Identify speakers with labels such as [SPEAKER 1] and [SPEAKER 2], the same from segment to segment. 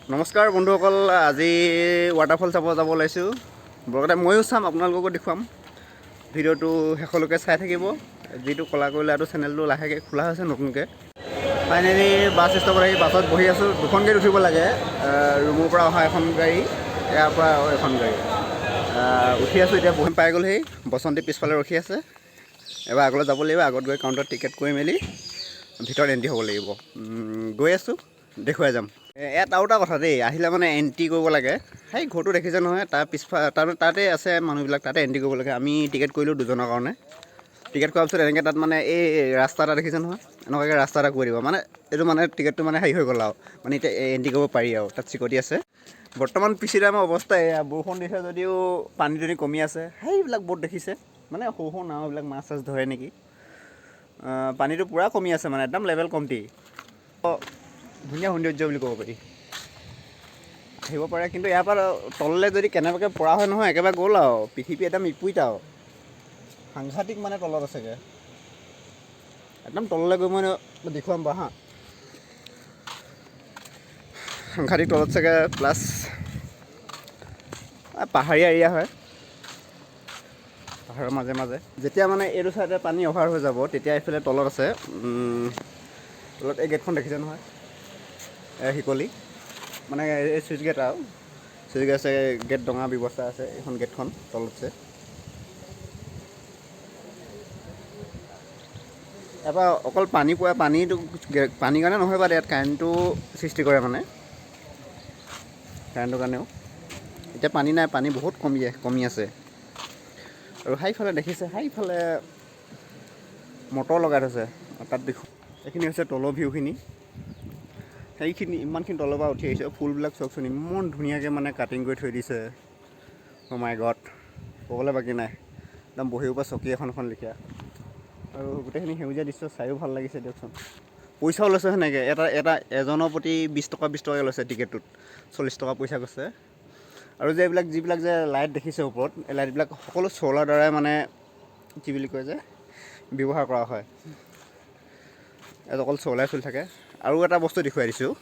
[SPEAKER 1] নমস্কাৰ বন্ধুসকল, আজি ৱাটাৰফল চাব যাব ওলাইছোঁ। লগতে ময়ো চাম, আপোনালোককো দেখুৱাম। ভিডিঅ'টো শেষলৈকে চাই থাকিব। যিটো কলা কইলাটো চেনেলটো লাহেকৈ খোলা হৈছে নতুনকৈ। ফাইনেলি বাছ ষ্টপত আহি বাছত বহি আছোঁ। দুখন গাড়ীত উঠিব লাগে। ৰুমৰ পৰা অহা এখন গাড়ী, ইয়াৰ পৰা আৰু এখন গাড়ী। উঠি আছোঁ এতিয়া, বহি পাই গ'লহি। বসন্তী পিছফালে ৰখি আছে। এবাৰ আগলৈ যাব লাগিব, আগত গৈ কাউণ্টাৰত টিকেট কৰি মেলি ভিতৰত এণ্ট্ৰি হ'ব লাগিব। গৈ আছোঁ, দেখুৱাই যাম। ইয়াত আৰু এটা কথা দেই, আহিলে মানে এণ্ট্ৰি কৰিব লাগে। সেই ঘৰটো দেখিছে নহয়, তাৰ পিছফালে তাতে আছে মানুহবিলাক, তাতে এণ্ট্ৰি কৰিব লাগে। আমি টিকেট কৰিলোঁ দুজনৰ কাৰণে। টিকেট কৰাৰ পিছত এনেকৈ তাত মানে এই ৰাস্তা এটা দেখিছে নহয়, এনেকুৱাকৈ ৰাস্তা এটা কৰি দিব। মানে এইটো মানে টিকেটটো মানে হেৰি হৈ গ'ল আৰু, মানে এতিয়া এণ্ট্ৰি কৰিব পাৰি আৰু। তাত চিকটি আছে। বৰ্তমান পিছি ডামৰ অৱস্থা এয়া, বৰষুণ দিছে যদিও পানী দুনি কমি আছে। সেইবিলাক বহুত দেখিছে, মানে সৰু সৰু নাওবিলাক মাছ চাছ ধৰে নেকি। পানীটো পূৰা কমি আছে, মানে একদম লেভেল কমটি। ধুনীয়া সৌন্দৰ্য বুলি ক'ব পাৰি। আহিব পাৰে, কিন্তু ইয়াৰ পৰা তললৈ যদি কেনেবাকৈ পৰা হয় নহয়, একেবাৰে গ'ল আৰু। পৃথিৱী একদম ইপুৰিত আৰু সাংঘাতিক মানে তলত আছেগৈ। একদম তললৈ গৈ মই দেখুৱাম বাৰু হা। সাংঘাতিক তলত চাগে, প্লাছ পাহাৰীয়া এৰিয়া হয়, পাহাৰৰ মাজে মাজে। যেতিয়া মানে এইটো চাইডে পানী অভাৰ হৈ যাব, তেতিয়া এইফালে তলত আছে, তলত এই গেটখন দেখিছে নহয়, শিকলি মানে এই চুইচ গেট আৰু। চুইচ গেট আছে, গেট ডঙা ব্যৱস্থা আছে। এইখন গেটখন তলত আছে। তাৰপৰা অকল পানী পোৱা, পানীৰ কাৰণে নহয় বাৰু, ইয়াত কাৰেণ্টটো সৃষ্টি কৰে মানে, কাৰেণ্টৰ কাৰণেও। এতিয়া পানী নাই, পানী বহুত কমি আছে। আৰু সেইফালে দেখিছে, সেইফালে মটৰ লগাই থৈছে। তাত দেখোঁ, এইখিনি হৈছে তলৰ ভিউখিনি। সেইখিনি ইমানখিনি তলৰ পৰা উঠি আহিছে। ফুলবিলাক চাওকচোন, ইমান ধুনীয়াকৈ মানে কাটিং কৰি থৈ দিছে। অ' মাই গড, ক'বলৈ বাকী নাই। একদম বহিব পৰা চকী এখন লেখীয়া। আৰু গোটেইখিনি সেউজীয়া দৃশ্য চায়ো ভাল লাগিছে দিয়কচোন। পইচাও লৈছে সেনেকৈ, এজনৰ প্ৰতি 20 টকাকৈ লৈছে টিকেটটোত। 40 টকা পইচা গৈছে। আৰু যে যিবিলাক যে লাইট দেখিছে ওপৰত, এই লাইটবিলাক সকলো চ'লাৰ দ্বাৰাই মানে কি বুলি কয় যে ব্যৱহাৰ কৰা হয়। ইয়াত অকল চ'লাৰে চলি থাকে। আৰু এটা বস্তু দেখুৱাই দিছোঁ,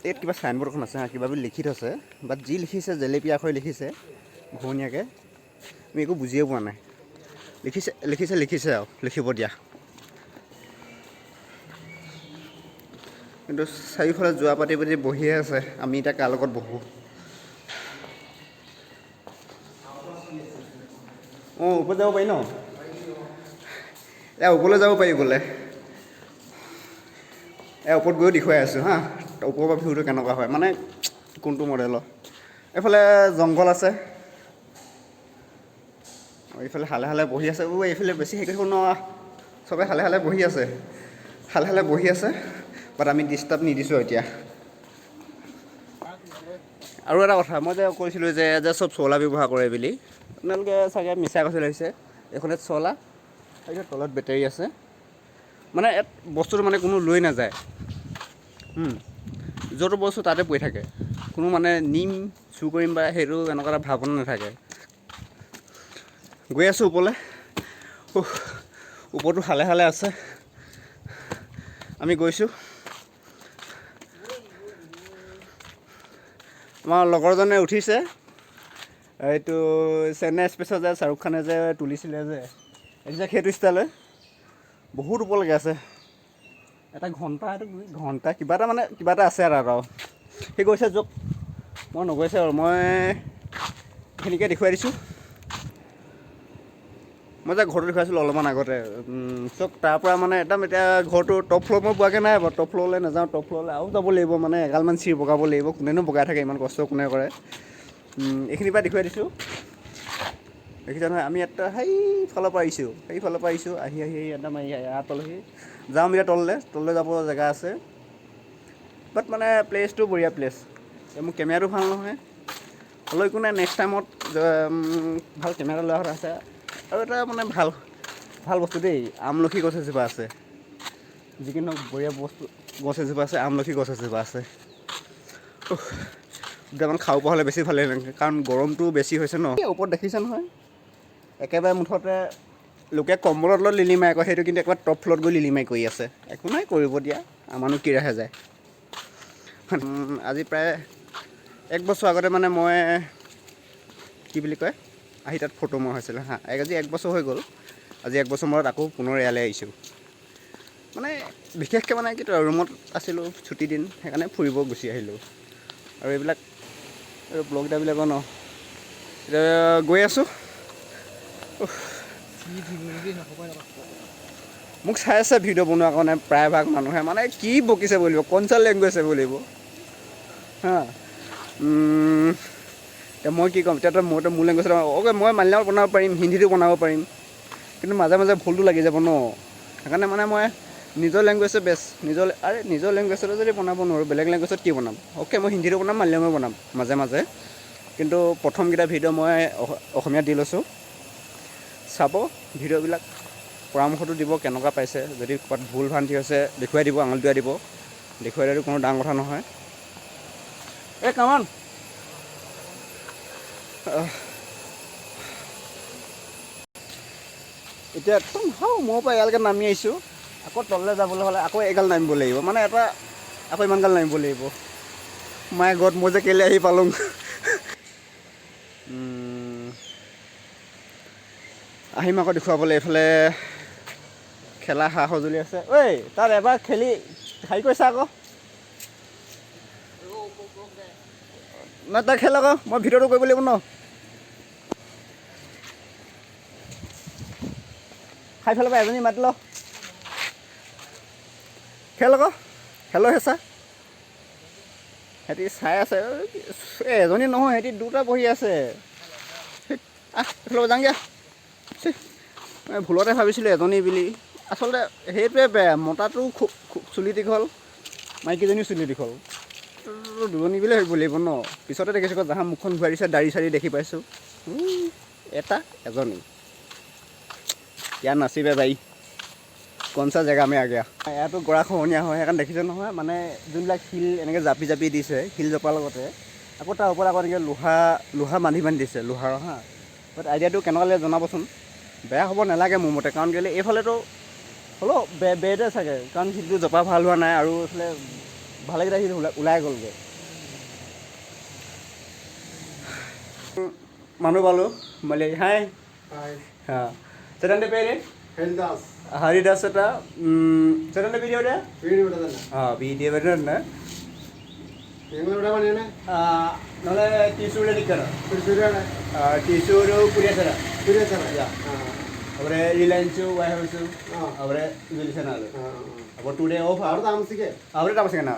[SPEAKER 1] ইয়াত কিবা চাইনবৰ্ড এখন আছে, কিবা বুলি লিখি থৈছে। বাট যি লিখিছে, জেলেপী আখৰে লিখিছে ঘূৰণীয়াকৈ, আমি একো বুজিয়ে পোৱা নাই। লিখিছে আৰু লিখিব দিয়া। কিন্তু চাৰিওফালে যোৱা পাতি বহিয়ে আছে। আমি এতিয়া কাৰ লগত বহোঁ। অঁ, ওপৰত যাব পাৰি ন? ওপৰলৈ যাব পাৰি বোলে। ওপৰত গৈও দেখুৱাই আছোঁ হা, ওপৰৰ পৰা ভিউটো কেনেকুৱা হয়, মানে কোনটো মডেলৰ। এইফালে জংঘল আছে। এইফালে হালে হালে বহি আছে। এইফালে বেছি হেৰি কৰিব নোৱাৰা, চবেই হালে হালে বহি আছে। বাট আমি ডিষ্টাৰ্ব নিদিছোঁ এতিয়া। আৰু এটা কথা, মই যে কৈছিলোঁ যে চব চ'লাৰ ব্যৱহাৰ কৰে বুলি, আপোনালোকে চাগে মিছা কথা লাগিছে। এইখন ইয়াত চ'লাৰ, এইটো তলত বেটেৰী আছে। মানে ইয়াত বস্তুটো মানে কোনো লৈ নাযায়। য'তো বস্তু তাতে পৰি থাকে। কোনো মানে নিম, চুৰ কৰিম বা সেইটো এনেকুৱা এটা ভাৱনা নাথাকে। গৈ আছোঁ ওপৰলৈ। ওপৰতো হালে হালে আছে, আমি গৈছোঁ। আমাৰ লগৰজনে উঠিছে, এইটো চেন্নাই এক্সপ্ৰেছত যে শ্বাহৰুখ খানে যে তুলিছিলে যে একজেক্ট সেইটো ষ্টাইলে। বহুত ওপৰলৈকে আছে। এটা ঘণ্টা কিবা এটা আছে আৰু সি গৈছে য'ত মই নগৈছে আৰু। মই এইখিনিকে দেখুৱাই দিছোঁ। মই যে ঘৰটো দেখুৱাইছিলোঁ অলপমান আগতে, চব তাৰপৰা মানে একদম এতিয়া ঘৰটো টপ ফ্ল'ৰ মই পোৱাগৈ নাই বাৰু। টপ ফ্ল'ৰলৈ নাযাওঁ, টপ ফ্ল'ৰলৈ আৰু যাব লাগিব, মানে এগালমান চিৰি বগাব লাগিব। কোনেনো বগাই থাকে, ইমান কষ্ট কোনে কৰে। এইখিনিৰ পৰা দেখুৱাই দিছোঁ। দেখিছা নহয়, আমি ইয়াত সেইফালৰ পৰা আহিছোঁ। আহি একদম ইয়াত পালোহি। যাম এতিয়া তললৈ যাব জেগা আছে। বাট মানে প্লেচটো বঢ়িয়া প্লেচ। মোৰ কেমেৰাটো ভাল নহয়, হ'লেও একো নাই, নেক্সট টাইমত ভাল কেমেৰা লোৱা কথা আছে। আৰু এটা মানে ভাল বস্তু দেই, আমলখি গছ এজোপা আছে। যি কি নহওক বঢ়িয়া বস্তু, গছ এজোপা আছে, আমলখি গছ এজোপা আছে। দুটামান খাব পৰা হ'লে বেছি ভাল লাগিলে, কাৰণ গৰমটো বেছি হৈছে ন। ওপৰত দেখিছে নহয়, একেবাৰে মুঠতে লোকে কম্বলৰ তলত লিলিমাই কৰে, সেইটো কিন্তু একেবাৰে টপ ফ্ল'ৰত গৈ লিলিমাই কৰি আছে। একো নাই, কৰিব দিয়া, আমাৰনো কি ৰেহাই যায়। আজি প্ৰায় 1 বছৰ আগতে মানে মই কি বুলি কয় আহি তাত ফটো মৰা হৈছিলে হা। আজি 1 বছৰ হৈ গ'ল। আজি 1 বছৰ মূৰত আকৌ পুনৰ ইয়ালৈ আহিছোঁ। মানে বিশেষকৈ মানে কি ৰুমত আছিলোঁ, ছুটি দিন, সেইকাৰণে ফুৰিব গুচি আহিলোঁ। আৰু এইবিলাক ব্লগ এটাবিলাকৰ ন, এতিয়া গৈ আছোঁ। মোক চাই আছে ভিডিঅ' বনোৱাৰ কাৰণে প্ৰায়ভাগ মানুহে, মানে কি বকিছে বুলিব, কনচা লেংগুৱেজ বুলিব হা। এতিয়া মই কি ক'ম, এতিয়া মইতো মোৰ লেংগুৱেজত অ'কে মই মালয়ালমত বনাব পাৰিম, হিন্দীতো বনাব পাৰিম, কিন্তু মাজে মাজে ভুলটো লাগি যাব ন। সেইকাৰণে মানে মই নিজৰ লেংগুৱেজে বেষ্ট, নিজৰ লেংগুৱেজতে যদি বনাব নোৱাৰোঁ, বেলেগ লেংগুৱেজত কি বনাম। অ'কে মই হিন্দীতো বনাম, মালয়ালমো বনাম মাজে মাজে, কিন্তু প্ৰথমকেইটা ভিডিঅ' মই অসমীয়াত দি লৈছোঁ। চাব ভিডিঅ'বিলাক, পৰামৰ্শটো দিব কেনেকুৱা পাইছে। যদি ক'ৰবাত ভুল ভ্ৰান্তি হৈছে দেখুৱাই দিব, আঙুলি টুৱাই দিব। দেখুৱাই দিয়াটো কোনো ডাঙৰ কথা নহয়। এই কামান এতিয়া একদম মোৰ পৰা এগালকৈ নামি আহিছোঁ। আকৌ তললৈ যাবলৈ হ'লে আকৌ এগাল নামিব লাগিব, মানে এটা আকৌ ইমানগাল নামিব লাগিব। মাই গড, মই যে কেলৈ আহি পালোঁ। আহিম আকৌ দেখুৱাবলৈ। এইফালে খেলা সা সঁজুলি আছে। ঐ তাত এবাৰ খেলি হেৰি কৰিছা আকৌ নহয়, তাত খেল আকৌ মই ভিডিঅ'টো কৰিব লাগিব ন। খাই ফালৰ পৰা এজনী মাতি ল, খেল আকৌ খেলৰ হেঁচা। সিহঁতি চাই আছে, এজনী নহয় সিহঁতি দুটা বহি আছে। এইফালৰ পৰা যাওঁগৈ। ভুলতে ভাবিছিলোঁ এজনী বুলি, আচলতে সেইটোৱে বেয়া। মতাটো চুলি দীঘল, মাইকীজনীও চুলি দীঘল, দুজনী বুলি ভাবিব লাগিব ন। পিছতে দেখিছোঁ যাহা মুখখন ঘূৰাই দিছে, দাড়ি চাড়ি দেখি পাইছোঁ। এজনী ইয়াত নাচিবে বাই, কনচা জেগা মে আ গয়া। ইয়াতো গৰাখহনীয়া হয়, সেইকাৰণে দেখিছোঁ নহয়, মানে যোনবিলাক শিল এনেকৈ জাপি জাপি দিছে, শিল জপাৰ লগতে আকৌ তাৰ ওপৰত আকৌ এনেকৈ লোহা বান্ধি দিছে, লোহাৰ হা। বাট আইডিয়াটো কেনেকুৱা লাগে জনাবচোন। বেয়া হ'ব নালাগে মোৰ মতে, কাৰণ কেলৈ এইফালেতো হ'লেও বেয়াতে চাগে, কাৰণ শিলটো জপা ভাল হোৱা নাই, আৰু এইফালে ভালেকেইটা শিল ওলাই গ'লগৈ। মানুহ পালোঁ মালি হাই হা ചേতনতে പേര് ഹരിദാസ് ഏട്ടാ ചേട്ടൻ്റെ വീഡിയോ എവിടെയാ? ആ വീഡിയോ വരുന്നുണ്ട്. നമ്മളെ തൃശ്ശൂരിൽ നിൽക്കണം. തൃശ്ശൂർ കുരിയച്ചറ അവിടെ റിലയൻസ് വയർഹൗസ് അവിടെ വിൽസനാണ്. അപ്പോൾ 2 day ഓഫ് അവിടെ താമസിക്കണ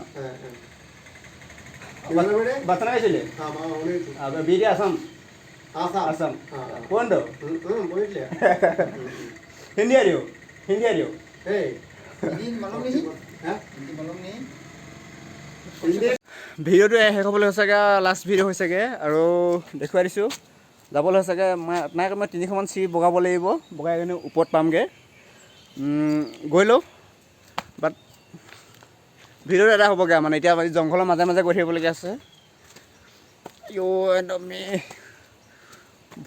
[SPEAKER 1] ഭക്ഷണം കഴിച്ചില്ലേ? ബീരി ആസാം പോകണ്ടോ? হিন্দী അറിയോ? ভিডিঅ'টো শেষ হ'বলৈ হৈছেগৈ, লাষ্ট ভিডিঅ' হৈছেগৈ, আৰু দেখুৱাই দিছোঁ। যাবলৈ হৈছেগৈ। মই 300মান চিৰি বগাব লাগিব, বগাই কিনে ওপৰত পামগৈ। গৈ লওঁ, বাট ভিডিঅ'টো এটা হ'বগৈ মানে। এতিয়া জংঘলৰ মাজে মাজে গৈ থাকিবলগীয়া আছে। একদম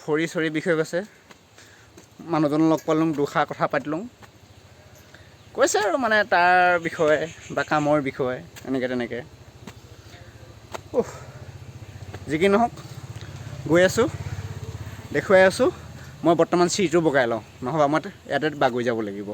[SPEAKER 1] ভৰি চৰি বিষ হৈ গৈছে। মানুহজনক লগ পালোঁ, দুষাৰ কথা পাতিলোঁ। কৈছে আৰু মানে তাৰ বিষয়ে বা কামৰ বিষয়ে এনেকৈ তেনেকৈ। যি কি নহওক গৈ আছোঁ, দেখুৱাই আছোঁ। মই বৰ্তমান চিৰিটো বগাই লওঁ, নহ'বা মই ইয়াতে বাগৰি যাব লাগিব।